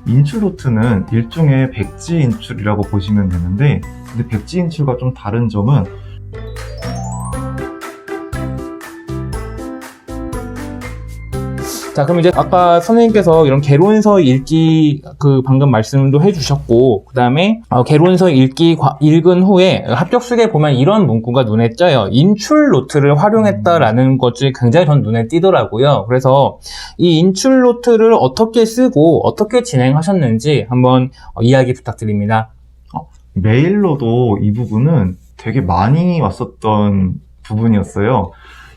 인출 노트는 일종의 백지 인출이라고 보시면 되는데, 근데 백지 인출과 좀 다른 점은 자, 그럼 이제 아까 선생님께서 이런 개론서 읽기 방금 말씀도 해주셨고, 그 다음에 개론서 읽은 후에 합격수기에 보면 이런 문구가 눈에 띄어요. 인출 노트를 활용했다라는 것이 굉장히 전 눈에 띄더라고요. 그래서 이 인출 노트를 어떻게 쓰고 어떻게 진행하셨는지 한번 이야기 부탁드립니다. 메일로도 이 부분은 되게 많이 왔었던 부분이었어요.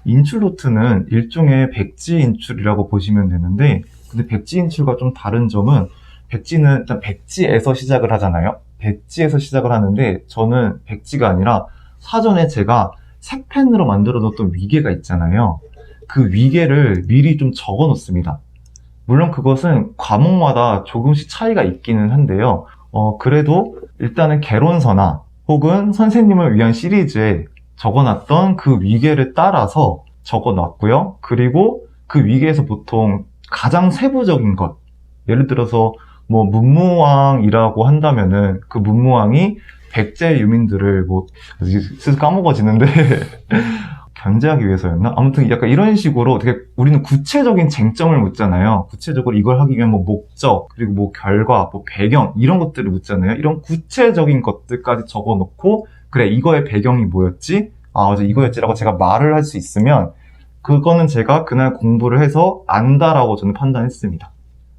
인출 노트는 일종의 백지 인출이라고 보시면 되는데, 근데 백지 인출과 좀 다른 점은, 백지는 일단 백지에서 시작을 하잖아요. 백지에서 시작을 하는데, 저는 백지가 아니라 사전에 제가 색펜으로 만들어 놓았던 위계가 있잖아요. 그 위계를 미리 좀 적어 놓습니다. 물론 그것은 과목마다 조금씩 차이가 있기는 한데요. 그래도 일단은 개론서나 혹은 선생님을 위한 시리즈에 적어놨던 그 위계를 따라서 적어놨고요. 그리고 그 위계에서 보통 가장 세부적인 것, 예를 들어서 뭐 문무왕이라고 한다면은 그 문무왕이 백제 유민들을 슬슬 까먹어지는데 견제하기 위해서였나? 아무튼 약간 이런 식으로 되게 우리는 구체적인 쟁점을 묻잖아요. 구체적으로 이걸 하기 위한 목적, 그리고 결과, 배경 이런 것들을 묻잖아요. 이런 구체적인 것들까지 적어놓고, 그래, 이거의 배경이 뭐였지? 어제 이거였지라고 제가 말을 할 수 있으면 그거는 제가 그날 공부를 해서 안다라고 저는 판단했습니다.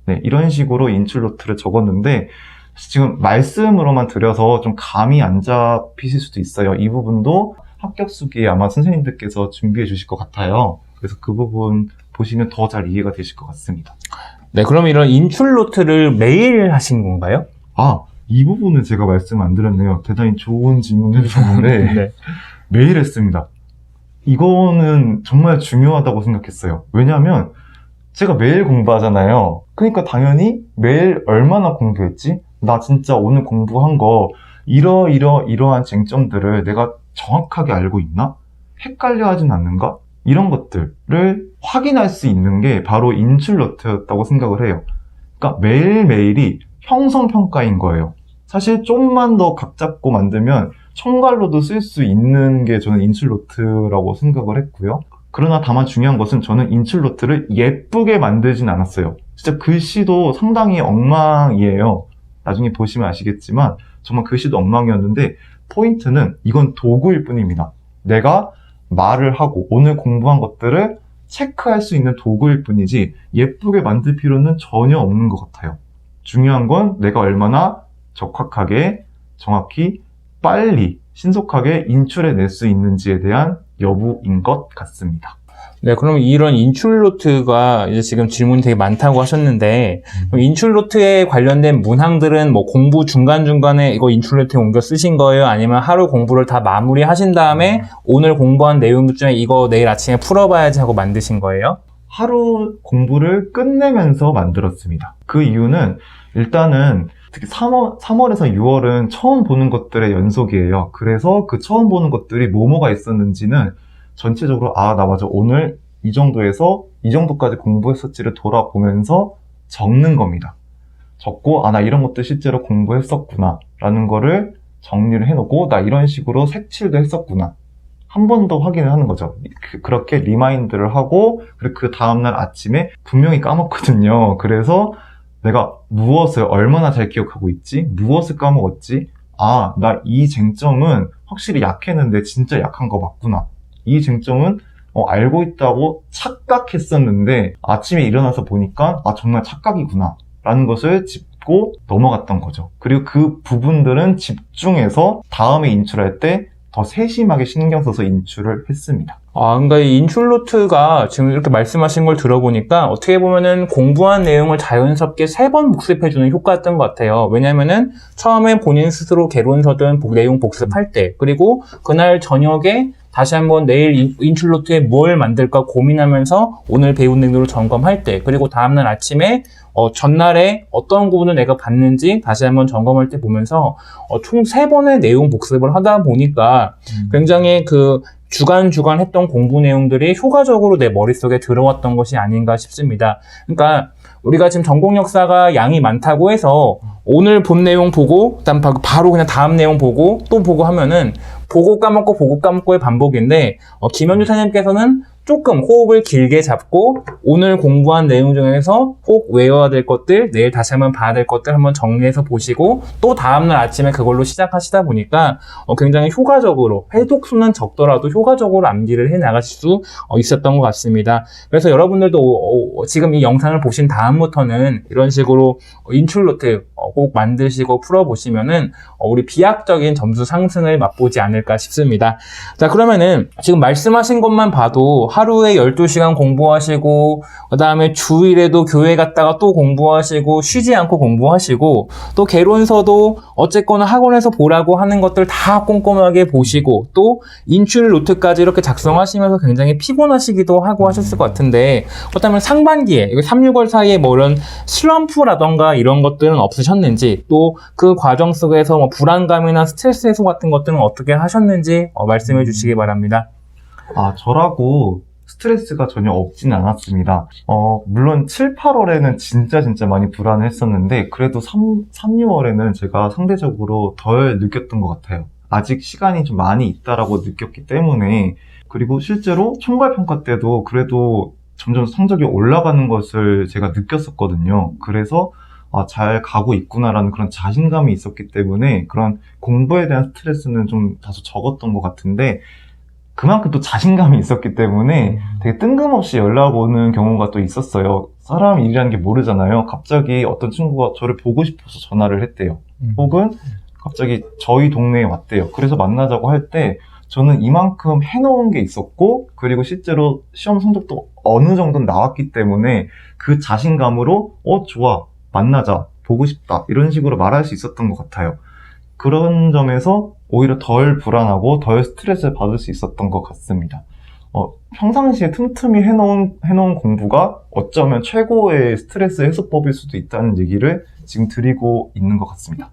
네, 이런 식으로 인출 노트를 적었는데, 지금 말씀으로만 드려서 좀 감이 안 잡히실 수도 있어요. 이 부분도 합격수기에 아마 선생님들께서 준비해 주실 것 같아요. 그래서 그 부분 보시면 더 잘 이해가 되실 것 같습니다. 네, 그럼 이런 인출 노트를 매일 하신 건가요? 이 부분은 제가 말씀 안 드렸네요. 대단히 좋은 질문 해주셨는데 네. 매일 했습니다. 이거는 정말 중요하다고 생각했어요. 왜냐하면 제가 매일 공부하잖아요. 그러니까 당연히 매일 얼마나 공부했지? 나 진짜 오늘 공부한 거 이러한 쟁점들을 내가 정확하게 알고 있나? 헷갈려 하진 않는가? 이런 것들을 확인할 수 있는 게 바로 인출 노트였다고 생각을 해요. 그러니까 매일매일이 형성평가인 거예요. 사실 좀만 더 각 잡고 만들면 총괄로도 쓸 수 있는 게 저는 인출 노트라고 생각을 했고요. 그러나 다만 중요한 것은 저는 인출 노트를 예쁘게 만들진 않았어요. 진짜 글씨도 상당히 엉망이에요. 나중에 보시면 아시겠지만 정말 글씨도 엉망이었는데, 포인트는 이건 도구일 뿐입니다. 내가 말을 하고 오늘 공부한 것들을 체크할 수 있는 도구일 뿐이지 예쁘게 만들 필요는 전혀 없는 것 같아요. 중요한 건 내가 얼마나 적확하게, 정확히, 빨리, 신속하게 인출해낼 수 있는지에 대한 여부인 것 같습니다. 네, 그럼 이런 인출 노트가 이제 지금 질문이 되게 많다고 하셨는데, 그럼 인출 노트에 관련된 문항들은 공부 중간중간에 이거 인출 노트에 옮겨 쓰신 거예요? 아니면 하루 공부를 다 마무리하신 다음에 오늘 공부한 내용 중에 이거 내일 아침에 풀어봐야지 하고 만드신 거예요? 하루 공부를 끝내면서 만들었습니다. 그 이유는 일단은 특히 3월에서 6월은 처음 보는 것들의 연속이에요. 그래서 그 처음 보는 것들이 뭐가 있었는지는 전체적으로 나 맞아, 오늘 이 정도에서 이 정도까지 공부했었지를 돌아보면서 적는 겁니다. 적고 나 이런 것도 실제로 공부했었구나 라는 거를 정리를 해놓고, 나 이런 식으로 색칠도 했었구나, 한 번 더 확인을 하는 거죠. 그렇게 리마인드를 하고, 그리고 그 다음날 아침에 분명히 까먹거든요. 그래서 내가 무엇을 얼마나 잘 기억하고 있지? 무엇을 까먹었지? 나 이 쟁점은 확실히 약했는데 진짜 약한 거 맞구나. 이 쟁점은 알고 있다고 착각했었는데 아침에 일어나서 보니까 정말 착각이구나 라는 것을 짚고 넘어갔던 거죠. 그리고 그 부분들은 집중해서 다음에 인출할 때 더 세심하게 신경 써서 인출을 했습니다. 그러니까 이 인출 노트가 지금 이렇게 말씀하신 걸 들어보니까 어떻게 보면은 공부한 내용을 자연스럽게 3번 복습해주는 효과였던 것 같아요. 왜냐면은 처음에 본인 스스로 개론서든 내용 복습할 때, 그리고 그날 저녁에 다시 한번 내일 인출 노트에 뭘 만들까 고민하면서 오늘 배운 내용을 점검할 때, 그리고 다음날 아침에 전날에 어떤 부분을 내가 봤는지 다시 한번 점검할 때 보면서 총 3번의 내용 복습을 하다 보니까 굉장히 그 주간 했던 공부 내용들이 효과적으로 내 머릿속에 들어왔던 것이 아닌가 싶습니다. 그러니까 우리가 지금 전공 역사가 양이 많다고 해서 오늘 본 내용 보고 그다음 바로 그냥 다음 내용 보고 또 보고 하면은 보고 까먹고의 반복인데 김현주 선생님께서는 조금 호흡을 길게 잡고 오늘 공부한 내용 중에서 꼭 외워야 될 것들, 내일 다시 한번 봐야 될 것들 한번 정리해서 보시고 또 다음날 아침에 그걸로 시작하시다 보니까 굉장히 효과적으로 회독 수는 적더라도 효과적으로 암기를 해 나가실 수 있었던 것 같습니다. 그래서 여러분들도 지금 이 영상을 보신 다음부터는 이런 식으로 인출노트 꼭 만드시고 풀어보시면은 우리 비약적인 점수 상승을 맛보지 않을까 싶습니다. 자, 그러면은 지금 말씀하신 것만 봐도 하루에 12시간 공부하시고 그 다음에 주일에도 교회 갔다가 또 공부하시고 쉬지 않고 공부하시고 또 개론서도 어쨌거나 학원에서 보라고 하는 것들 다 꼼꼼하게 보시고 또 인출 노트까지 이렇게 작성하시면서 굉장히 피곤하시기도 하고 하셨을 것 같은데 그렇다면 상반기에 3, 6월 사이에 뭐 이런 슬럼프라던가 이런 것들은 없으셨는지 또 그 과정 속에서 뭐 불안감이나 스트레스 해소 같은 것들은 어떻게 하셨는지 말씀해 주시기 바랍니다. 저라고 스트레스가 전혀 없지는 않았습니다. 물론 7, 8월에는 진짜 많이 불안했었는데 그래도 3, 6월에는 제가 상대적으로 덜 느꼈던 것 같아요. 아직 시간이 좀 많이 있다라고 느꼈기 때문에 그리고 실제로 총괄평가 때도 그래도 점점 성적이 올라가는 것을 제가 느꼈었거든요. 그래서 잘 가고 있구나라는 그런 자신감이 있었기 때문에 그런 공부에 대한 스트레스는 좀 다소 적었던 것 같은데 그만큼 또 자신감이 있었기 때문에 되게 뜬금없이 연락 오는 경우가 또 있었어요. 사람 일이라는 게 모르잖아요. 갑자기 어떤 친구가 저를 보고 싶어서 전화를 했대요. 혹은 갑자기 저희 동네에 왔대요. 그래서 만나자고 할 때 저는 이만큼 해놓은 게 있었고 그리고 실제로 시험 성적도 어느 정도는 나왔기 때문에 그 자신감으로 좋아, 만나자, 보고 싶다 이런 식으로 말할 수 있었던 것 같아요. 그런 점에서 오히려 덜 불안하고 덜 스트레스를 받을 수 있었던 것 같습니다. 평상시에 틈틈이 해놓은 공부가 어쩌면 최고의 스트레스 해소법일 수도 있다는 얘기를 지금 드리고 있는 것 같습니다.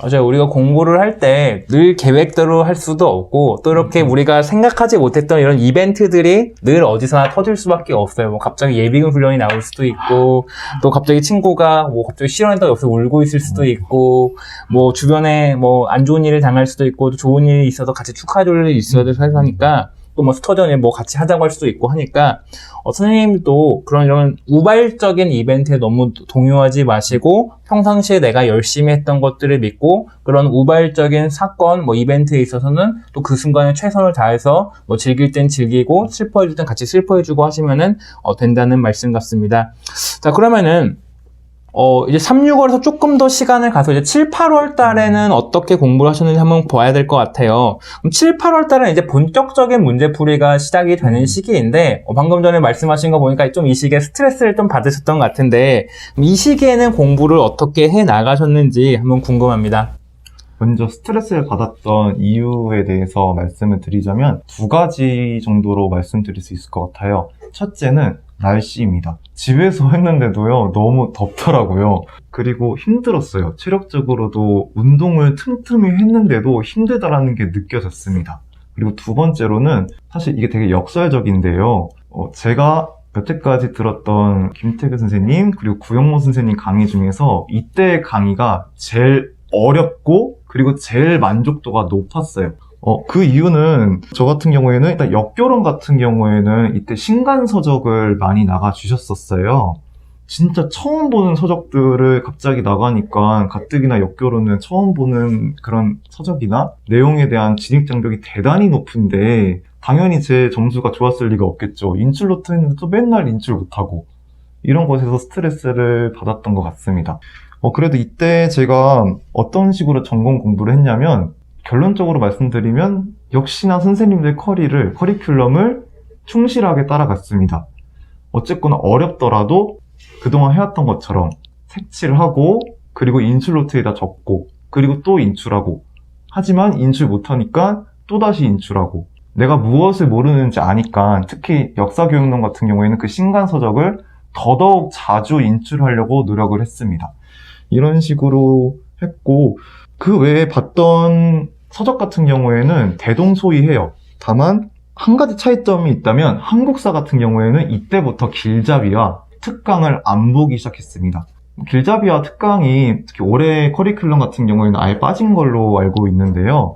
맞아요. 우리가 공부를 할 때 늘 계획대로 할 수도 없고 또 이렇게 우리가 생각하지 못했던 이런 이벤트들이 늘 어디서나 터질 수밖에 없어요. 뭐 갑자기 예비군 훈련이 나올 수도 있고 또 갑자기 친구가 뭐 갑자기 실현했다고 옆에서 울고 있을 수도 있고 뭐 주변에 뭐 안 좋은 일을 당할 수도 있고 또 좋은 일이 있어서 같이 축하해줄 일이 있어야 돼서 하니까 또 뭐 스터전에 뭐 같이 하자고 할 수도 있고 하니까 선생님도 그런 이런 우발적인 이벤트에 너무 동요하지 마시고 평상시에 내가 열심히 했던 것들을 믿고 그런 우발적인 사건 뭐 이벤트에 있어서는 또 그 순간에 최선을 다해서 뭐 즐길 땐 즐기고 슬퍼해줄 땐 같이 슬퍼해주고 하시면은 된다는 말씀 같습니다. 자, 그러면은 이제 3, 6월에서 조금 더 시간을 가서 이제 7, 8월 달에는 어떻게 공부를 하셨는지 한번 봐야 될 것 같아요. 그럼 7, 8월 달은 이제 본격적인 문제풀이가 시작이 되는 시기인데, 방금 전에 말씀하신 거 보니까 좀 이 시기에 스트레스를 좀 받으셨던 것 같은데, 이 시기에는 공부를 어떻게 해 나가셨는지 한번 궁금합니다. 먼저 스트레스를 받았던 이유에 대해서 말씀을 드리자면 2가지 정도로 말씀드릴 수 있을 것 같아요. 첫째는 날씨입니다. 집에서 했는데도요, 너무 덥더라고요. 그리고 힘들었어요. 체력적으로도 운동을 틈틈이 했는데도 힘들다라는 게 느껴졌습니다. 그리고 2번째로는 사실 이게 되게 역설적인데요. 제가 여태까지 들었던 김태규 선생님 그리고 구영모 선생님 강의 중에서 이때 강의가 제일 어렵고 그리고 제일 만족도가 높았어요. 그 이유는 저 같은 경우에는 일단 역교론 같은 경우에는 이때 신간 서적을 많이 나가주셨었어요. 진짜 처음 보는 서적들을 갑자기 나가니까 가뜩이나 역교론은 처음 보는 그런 서적이나 내용에 대한 진입 장벽이 대단히 높은데 당연히 제 점수가 좋았을 리가 없겠죠. 인출노트 했는데 또 맨날 인출 못하고 이런 것에서 스트레스를 받았던 것 같습니다. 그래도 이때 제가 어떤 식으로 전공 공부를 했냐면 결론적으로 말씀드리면 역시나 선생님들 커리큘럼을 충실하게 따라갔습니다. 어쨌거나 어렵더라도 그동안 해왔던 것처럼 색칠을 하고 그리고 인출노트에다 적고 그리고 또 인출하고 하지만 인출 못하니까 또다시 인출하고 내가 무엇을 모르는지 아니까 특히 역사교육론 같은 경우에는 그 신간서적을 더더욱 자주 인출하려고 노력을 했습니다. 이런 식으로 했고 그 외에 봤던 서적 같은 경우에는 대동소이해요. 다만 한 가지 차이점이 있다면 한국사 같은 경우에는 이때부터 길잡이와 특강을 안 보기 시작했습니다. 길잡이와 특강이 특히 올해 커리큘럼 같은 경우에는 아예 빠진 걸로 알고 있는데요.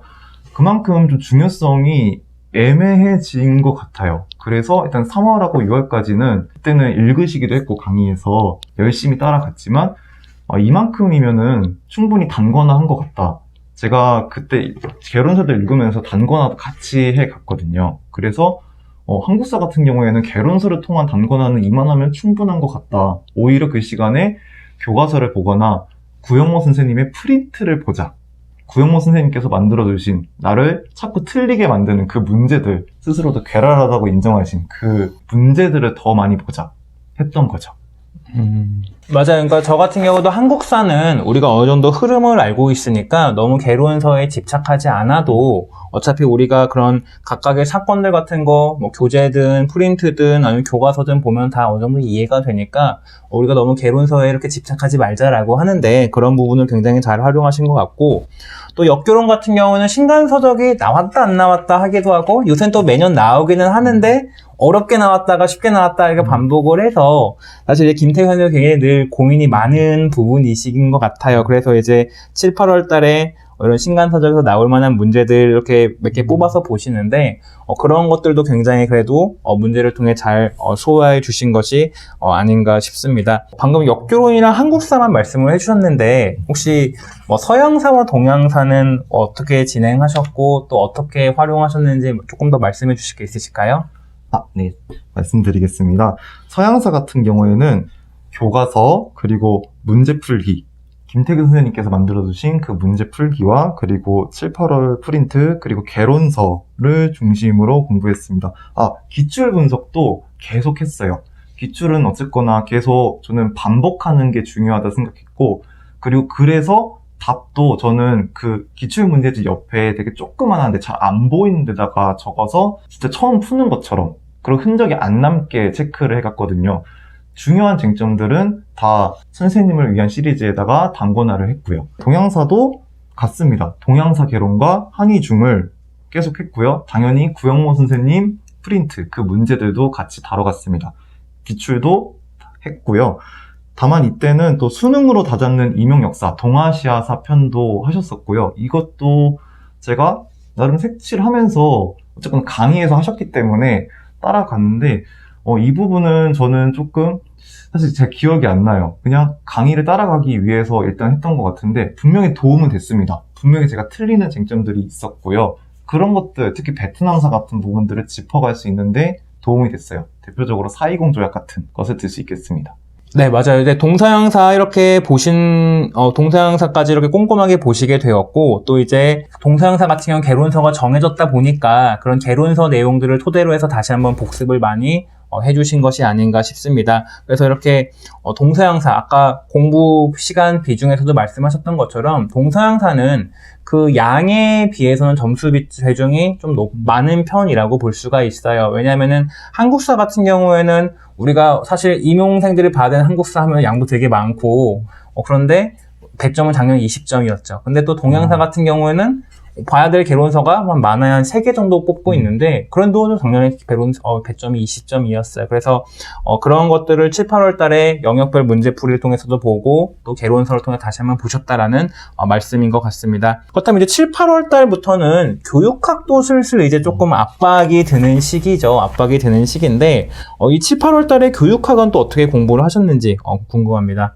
그만큼 좀 중요성이 애매해진 것 같아요. 그래서 일단 3월하고 6월까지는 그때는 읽으시기도 했고 강의에서 열심히 따라갔지만 이만큼이면은 충분히 단권화한 것 같다. 제가 그때 개론서들 읽으면서 단권화도 같이 해갔거든요. 그래서 한국사 같은 경우에는 개론서를 통한 단권화는 이만하면 충분한 것 같다. 오히려 그 시간에 교과서를 보거나 구영모 선생님의 프린트를 보자. 구영모 선생님께서 만들어주신 나를 자꾸 틀리게 만드는 그 문제들, 스스로도 괴랄하다고 인정하신 그 문제들을 더 많이 보자 했던 거죠. 맞아요. 그러니까 저 같은 경우도 한국사는 우리가 어느 정도 흐름을 알고 있으니까 너무 개론서에 집착하지 않아도 어차피 우리가 그런 각각의 사건들 같은 거, 뭐 교재든 프린트든 아니면 교과서든 보면 다 어느 정도 이해가 되니까 우리가 너무 개론서에 이렇게 집착하지 말자라고 하는데 그런 부분을 굉장히 잘 활용하신 것 같고 또 역교론 같은 경우는 신간서적이 나왔다 안 나왔다 하기도 하고 요새는 또 매년 나오기는 하는데 어렵게 나왔다가 쉽게 나왔다 이렇게 반복을 해서 사실 김태현 선생님 굉장히 늘 고민이 많은 부분이신 것 같아요. 그래서 이제 7, 8월 달에 이런 신간서적에서 나올 만한 문제들 이렇게 몇 개 뽑아서 보시는데 그런 것들도 굉장히 그래도 문제를 통해 잘 소화해 주신 것이 아닌가 싶습니다. 방금 역교론이랑 한국사만 말씀을 해주셨는데 혹시 뭐 서양사와 동양사는 어떻게 진행하셨고 또 어떻게 활용하셨는지 조금 더 말씀해 주실 게 있으실까요? 네. 말씀드리겠습니다. 서양사 같은 경우에는 교과서, 그리고 문제 풀기, 김태균 선생님께서 만들어주신 그 문제 풀기와 그리고 7, 8월 프린트, 그리고 개론서를 중심으로 공부했습니다. 기출 분석도 계속 했어요. 기출은 어쨌거나 계속 저는 반복하는 게 중요하다 생각했고, 그리고 그래서 답도 저는 그 기출 문제집 옆에 되게 조그만한데 잘 안 보이는 데다가 적어서 진짜 처음 푸는 것처럼 그리고 흔적이 안 남게 체크를 해갔거든요. 중요한 쟁점들은 다 선생님을 위한 시리즈에다가 단권화를 했고요. 동양사도 같습니다. 동양사 개론과 한의중을 계속 했고요. 당연히 구영모 선생님 프린트 그 문제들도 같이 다뤄갔습니다. 기출도 했고요. 다만 이때는 또 수능으로 다잡는 임용역사, 동아시아사 편도 하셨었고요. 이것도 제가 나름 색칠하면서 어쨌건 강의에서 하셨기 때문에 따라갔는데 이 부분은 저는 조금 사실 제 기억이 안 나요. 그냥 강의를 따라가기 위해서 일단 했던 것 같은데 분명히 도움은 됐습니다. 분명히 제가 틀리는 쟁점들이 있었고요. 그런 것들, 특히 베트남사 같은 부분들을 짚어갈 수 있는데 도움이 됐어요. 대표적으로 420 조약 같은 것을 들 수 있겠습니다. 네, 맞아요. 이제 동서양사 이렇게 동서양사까지 이렇게 꼼꼼하게 보시게 되었고, 또 이제 동서양사 같은 경우는 개론서가 정해졌다 보니까 그런 개론서 내용들을 토대로 해서 다시 한번 복습을 많이 해주신 것이 아닌가 싶습니다. 그래서 이렇게 동서양사, 아까 공부 시간 비중에서도 말씀하셨던 것처럼 동서양사는 그 양에 비해서는 점수 비중이 좀 많은 편이라고 볼 수가 있어요. 왜냐하면은 한국사 같은 경우에는 우리가 사실 임용생들이 받은 한국사 하면 양도 되게 많고 그런데 100점은 작년 20점이었죠. 근데 또 동양사 같은 경우에는 봐야 될 개론서가 많아야 한 3개 정도 뽑고 있는데 그런데도 작년에 배점이 20점이었어요. 그래서 그런 것들을 7, 8월 달에 영역별 문제풀이를 통해서도 보고 또 개론서를 통해 다시 한번 보셨다라는 말씀인 것 같습니다. 그렇다면 이제 7, 8월 달부터는 교육학도 슬슬 이제 조금 압박이 드는 시기죠. 압박이 드는 시기인데 이 7, 8월 달에 교육학은 또 어떻게 공부를 하셨는지 궁금합니다.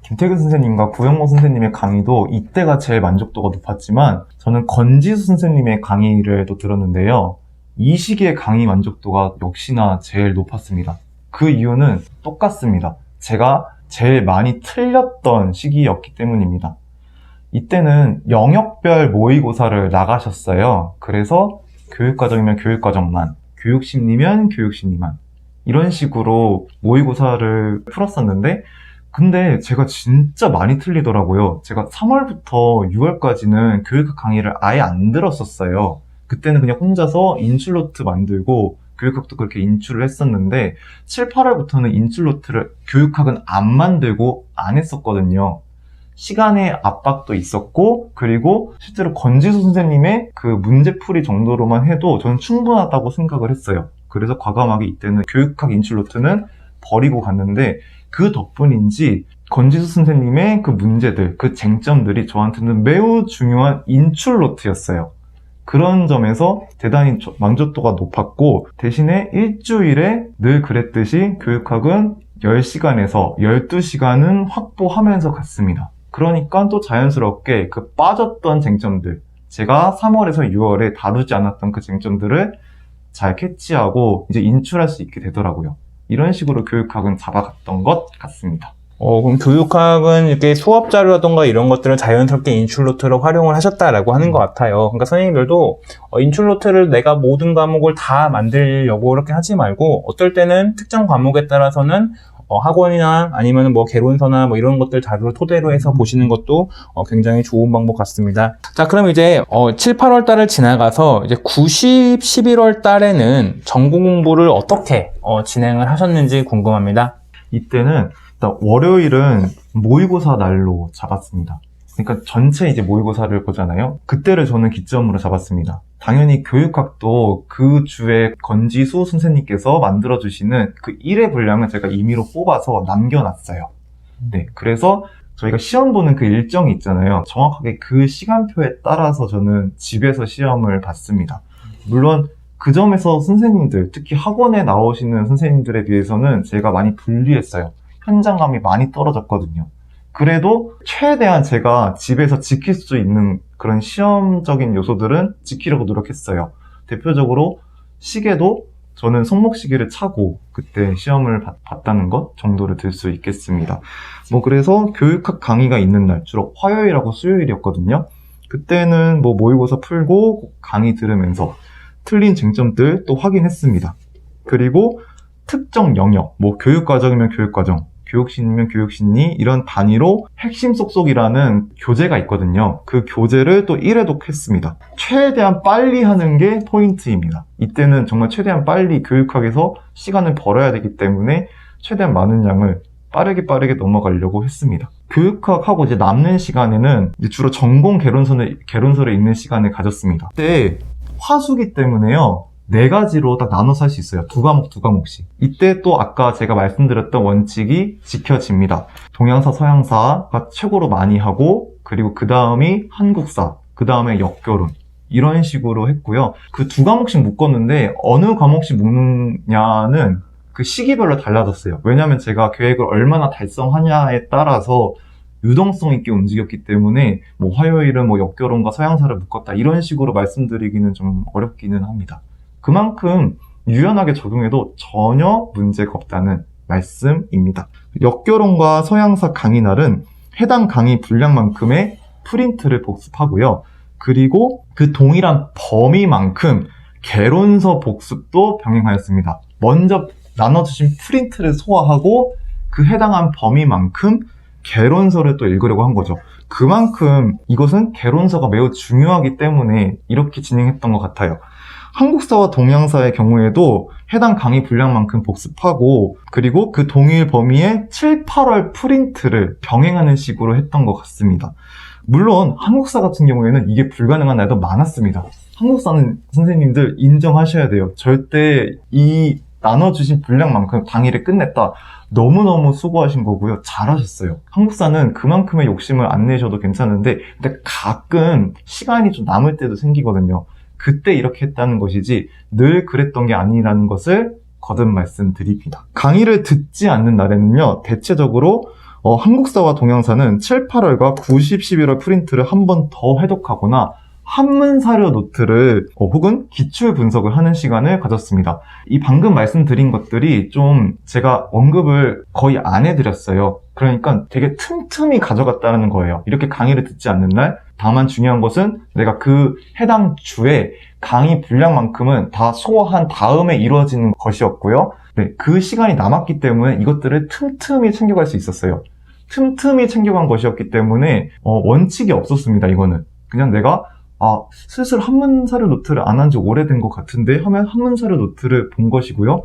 김태균 선생님과 구영모 선생님의 강의도 이때가 제일 만족도가 높았지만 저는 권지수 선생님의 강의를 또 들었는데요. 이 시기의 강의 만족도가 역시나 제일 높았습니다. 그 이유는 똑같습니다. 제가 제일 많이 틀렸던 시기였기 때문입니다. 이때는 영역별 모의고사를 나가셨어요. 그래서 교육과정이면 교육과정만, 교육심리면 교육심리만 이런 식으로 모의고사를 풀었었는데 근데 제가 진짜 많이 틀리더라고요. 제가 3월부터 6월까지는 교육학 강의를 아예 안 들었었어요. 그때는 그냥 혼자서 인출노트 만들고 교육학도 그렇게 인출을 했었는데 7, 8월부터는 인출노트를 교육학은 안 만들고 안 했었거든요. 시간의 압박도 있었고 그리고 실제로 권지수 선생님의 그 문제풀이 정도로만 해도 저는 충분하다고 생각을 했어요. 그래서 과감하게 이때는 교육학 인출노트는 버리고 갔는데 그 덕분인지 권지수 선생님의 그 문제들, 그 쟁점들이 저한테는 매우 중요한 인출 노트였어요. 그런 점에서 대단히 만족도가 높았고, 대신에 일주일에 늘 그랬듯이 교육학은 10시간에서 12시간은 확보하면서 갔습니다. 그러니까 또 자연스럽게 그 빠졌던 쟁점들, 제가 3월에서 6월에 다루지 않았던 그 쟁점들을 잘 캐치하고 이제 인출할 수 있게 되더라고요. 이런 식으로 교육학은 잡아갔던 것 같습니다. 그럼 교육학은 이렇게 수업 자료라던가 이런 것들을 자연스럽게 인출노트로 활용을 하셨다라고 하는 것 같아요. 그러니까 선생님들도 인출노트를 내가 모든 과목을 다 만들려고 그렇게 하지 말고, 어떨 때는 특정 과목에 따라서는 학원이나 아니면 뭐 개론서나 뭐 이런 것들 자료를 토대로 해서 보시는 것도 굉장히 좋은 방법 같습니다. 자, 그럼 이제 7, 8월 달을 지나가서 이제 9, 10, 11월 달에는 전공 공부를 어떻게 진행을 하셨는지 궁금합니다. 이때는 일단 월요일은 모의고사 날로 잡았습니다. 그러니까 전체 이제 모의고사를 보잖아요. 그때를 저는 기점으로 잡았습니다. 당연히 교육학도 그 주에 권지수 선생님께서 만들어주시는 그 1회 분량을 제가 임의로 뽑아서 남겨놨어요. 네, 그래서 저희가 시험 보는 그 일정이 있잖아요. 정확하게 그 시간표에 따라서 저는 집에서 시험을 봤습니다. 물론 그 점에서 선생님들, 특히 학원에 나오시는 선생님들에 비해서는 제가 많이 불리했어요. 현장감이 많이 떨어졌거든요. 그래도 최대한 제가 집에서 지킬 수 있는 그런 시험적인 요소들은 지키려고 노력했어요. 대표적으로 시계도 저는 손목시계를 차고 그때 시험을 봤다는 것 정도를 들 수 있겠습니다. 그래서 교육학 강의가 있는 날, 주로 화요일하고 수요일이었거든요. 그때는 모의고사 풀고 강의 들으면서 틀린 쟁점들 또 확인했습니다. 그리고 특정 영역, 교육과정이면 교육과정, 교육심리면 교육심리, 이런 단위로 핵심 쏙쏙이라는 교재가 있거든요. 그 교재를 또 1회독 했습니다. 최대한 빨리 하는 게 포인트입니다. 이때는 정말 최대한 빨리 교육학에서 시간을 벌어야 되기 때문에 최대한 많은 양을 빠르게 넘어가려고 했습니다. 교육학하고 이제 남는 시간에는 이제 주로 전공 개론서를 읽는 시간을 가졌습니다. 그때 화수기 때문에요. 4가지로 딱 나눠서 할 수 있어요. 2과목씩. 이때 또 아까 제가 말씀드렸던 원칙이 지켜집니다. 동양사, 서양사가 최고로 많이 하고, 그리고 그 다음이 한국사, 그 다음에 역교론. 이런 식으로 했고요. 그 2과목씩 묶었는데 어느 과목씩 묶느냐는 그 시기별로 달라졌어요. 왜냐하면 제가 계획을 얼마나 달성하냐에 따라서 유동성 있게 움직였기 때문에 화요일은 역교론과 서양사를 묶었다, 이런 식으로 말씀드리기는 좀 어렵기는 합니다. 그만큼 유연하게 적용해도 전혀 문제가 없다는 말씀입니다. 역교론과 서양사 강의날은 해당 강의 분량만큼의 프린트를 복습하고요. 그리고 그 동일한 범위만큼 개론서 복습도 병행하였습니다. 먼저 나눠주신 프린트를 소화하고 그 해당한 범위만큼 개론서를 또 읽으려고 한 거죠. 그만큼 이것은 개론서가 매우 중요하기 때문에 이렇게 진행했던 것 같아요. 한국사와 동양사의 경우에도 해당 강의 분량만큼 복습하고, 그리고 그 동일 범위의 7, 8월 프린트를 병행하는 식으로 했던 것 같습니다. 물론 한국사 같은 경우에는 이게 불가능한 날도 많았습니다. 한국사는 선생님들 인정하셔야 돼요. 절대 이 나눠주신 분량만큼 당일에 끝냈다, 너무너무 수고하신 거고요. 잘하셨어요. 한국사는 그만큼의 욕심을 안 내셔도 괜찮은데, 근데 가끔 시간이 좀 남을 때도 생기거든요. 그때 이렇게 했다는 것이지 늘 그랬던 게 아니라는 것을 거듭 말씀드립니다. 강의를 듣지 않는 날에는요, 대체적으로 한국사와 동양사는 7, 8월과 9, 10, 11월 프린트를 한 번 더 회독하거나 한문사료 노트를 혹은 기출 분석을 하는 시간을 가졌습니다. 이 방금 말씀드린 것들이 좀 제가 언급을 거의 안 해드렸어요. 그러니까 되게 틈틈이 가져갔다는 거예요. 이렇게 강의를 듣지 않는 날. 다만 중요한 것은 내가 그 해당 주에 강의 분량만큼은 다 소화한 다음에 이루어지는 것이었고요. 네, 그 시간이 남았기 때문에 이것들을 틈틈이 챙겨갈 수 있었어요. 틈틈이 챙겨간 것이었기 때문에 원칙이 없었습니다. 이거는 그냥 내가 슬슬 한문사료 노트를 안 한 지 오래된 것 같은데 하면 한문사료 노트를 본 것이고요.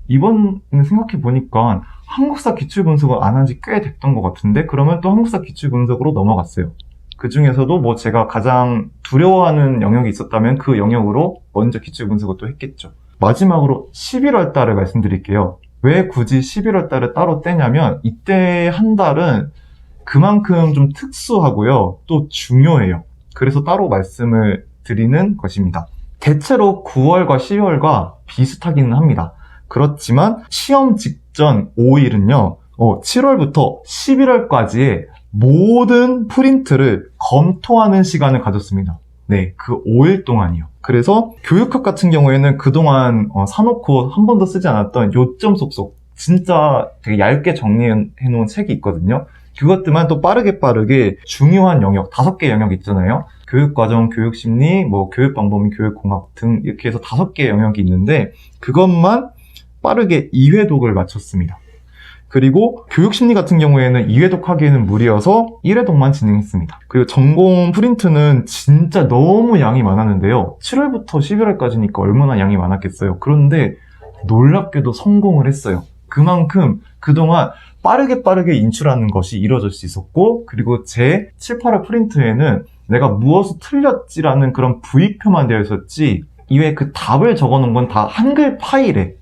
이번에 생각해보니까 한국사 기출분석을 안 한 지 꽤 됐던 것 같은데, 그러면 또 한국사 기출분석으로 넘어갔어요. 그 중에서도 제가 가장 두려워하는 영역이 있었다면 그 영역으로 먼저 기출분석을 또 했겠죠. 마지막으로 11월 달을 말씀드릴게요. 왜 굳이 11월 달에 따로 떼냐면 이때 한 달은 그만큼 좀 특수하고요. 또 중요해요. 그래서 따로 말씀을 드리는 것입니다. 대체로 9월과 12월과 비슷하기는 합니다. 그렇지만 시험 직전 5일은요. 7월부터 11월까지의 모든 프린트를 검토하는 시간을 가졌습니다. 네, 그 5일 동안이요. 그래서 교육학 같은 경우에는 그동안 사놓고 한 번도 쓰지 않았던 요점 속속 진짜 되게 얇게 정리해 놓은 책이 있거든요. 그것들만 또 빠르게 중요한 영역, 5개 영역 있잖아요. 교육과정, 교육심리, 교육방법 및 교육공학 등 이렇게 해서 5개 영역이 있는데 그것만 빠르게 2회독을 마쳤습니다. 그리고 교육심리 같은 경우에는 2회독 하기에는 무리여서 1회독만 진행했습니다. 그리고 전공 프린트는 진짜 너무 양이 많았는데요. 7월부터 11월까지니까 얼마나 양이 많았겠어요. 그런데 놀랍게도 성공을 했어요. 그만큼 그동안 빠르게 인출하는 것이 이루어질 수 있었고, 그리고 제 7, 8월 프린트에는 내가 무엇을 틀렸지라는 그런 V표만 되어 있었지, 이외에 그 답을 적어놓은 건 다 한글 파일에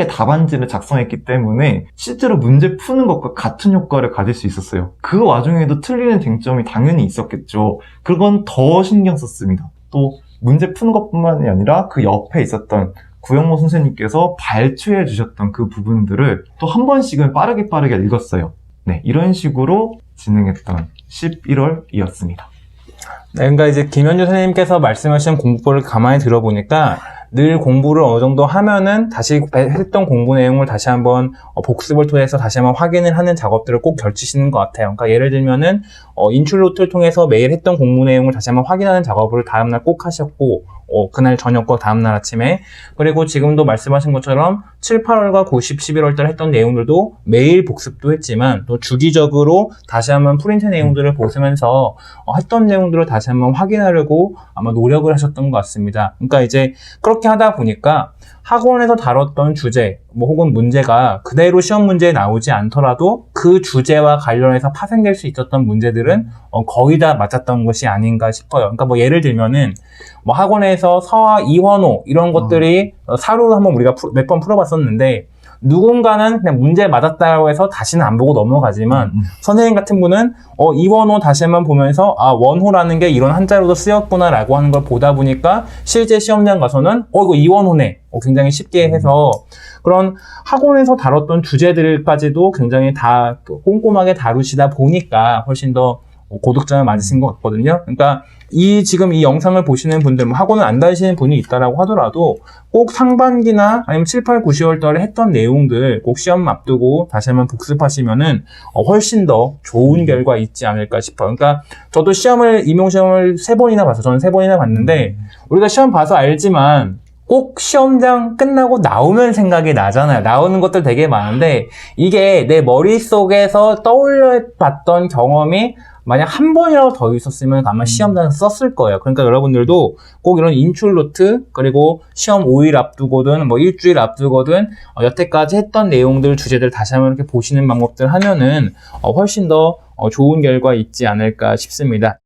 답안지를 작성했기 때문에 실제로 문제 푸는 것과 같은 효과를 가질 수 있었어요. 그 와중에도 틀리는 쟁점이 당연히 있었겠죠. 그건 더 신경 썼습니다. 또 문제 푸는 것뿐만이 아니라 그 옆에 있었던 구영모 선생님께서 발췌해 주셨던 그 부분들을 또 한 번씩은 빠르게 읽었어요. 네, 이런 식으로 진행했던 11월이었습니다. 네, 그러니까 이제 김현주 선생님께서 말씀하신 공부를 가만히 들어보니까 늘 공부를 어느 정도 하면은 다시 했던 공부 내용을 다시 한번 복습을 통해서 다시 한번 확인을 하는 작업들을 꼭 걸치시는 것 같아요. 그러니까 예를 들면은 인출노트를 통해서 매일 했던 공부 내용을 다시 한번 확인하는 작업을 다음날 꼭 하셨고, 그날 저녁과 다음날 아침에, 그리고 지금도 말씀하신 것처럼 7, 8월과 9, 10, 11월 달 했던 내용들도 매일 복습도 했지만 또 주기적으로 다시 한번 프린트 내용들을 보시면서 했던 내용들을 다시 한번 확인하려고 아마 노력을 하셨던 것 같습니다. 그러니까 이제 그렇게 하다 보니까 학원에서 다뤘던 주제, 혹은 문제가 그대로 시험 문제에 나오지 않더라도 그 주제와 관련해서 파생될 수 있었던 문제들은 거의 다 맞았던 것이 아닌가 싶어요. 그러니까 예를 들면은 학원에서 서화, 이원호 이런 것들이 사로 한번 우리가 몇 번 풀어봤었는데, 누군가는 그냥 문제 맞았다고 해서 다시는 안 보고 넘어가지만 선생님 같은 분은 이원호 다시 한번 보면서 원호라는 게 이런 한자로도 쓰였구나 라고 하는 걸 보다 보니까 실제 시험장 가서는 이거 이원호네 굉장히 쉽게 해서 그런 학원에서 다뤘던 주제들까지도 굉장히 다 꼼꼼하게 다루시다 보니까 훨씬 더 고득점을 맞으신 것 같거든요. 그러니까 지금 이 영상을 보시는 분들, 학원을 안 다니시는 분이 있다라고 하더라도 꼭 상반기나 아니면 7, 8, 9, 10월 달에 했던 내용들 꼭 시험 앞두고 다시 한번 복습하시면은 훨씬 더 좋은 결과 있지 않을까 싶어요. 그러니까 저도 임용시험을 3번이나 봤어요. 저는 3번이나 봤는데 우리가 시험 봐서 알지만 꼭 시험장 끝나고 나오면 생각이 나잖아요. 나오는 것들 되게 많은데 이게 내 머릿속에서 떠올려 봤던 경험이 만약 한 번이라도 더 있었으면 아마 시험장에서 썼을 거예요. 그러니까 여러분들도 꼭 이런 인출 노트, 그리고 시험 5일 앞두고든 일주일 앞두고든 여태까지 했던 내용들, 주제들 다시 한번 이렇게 보시는 방법들 하면은 훨씬 더 좋은 결과 있지 않을까 싶습니다.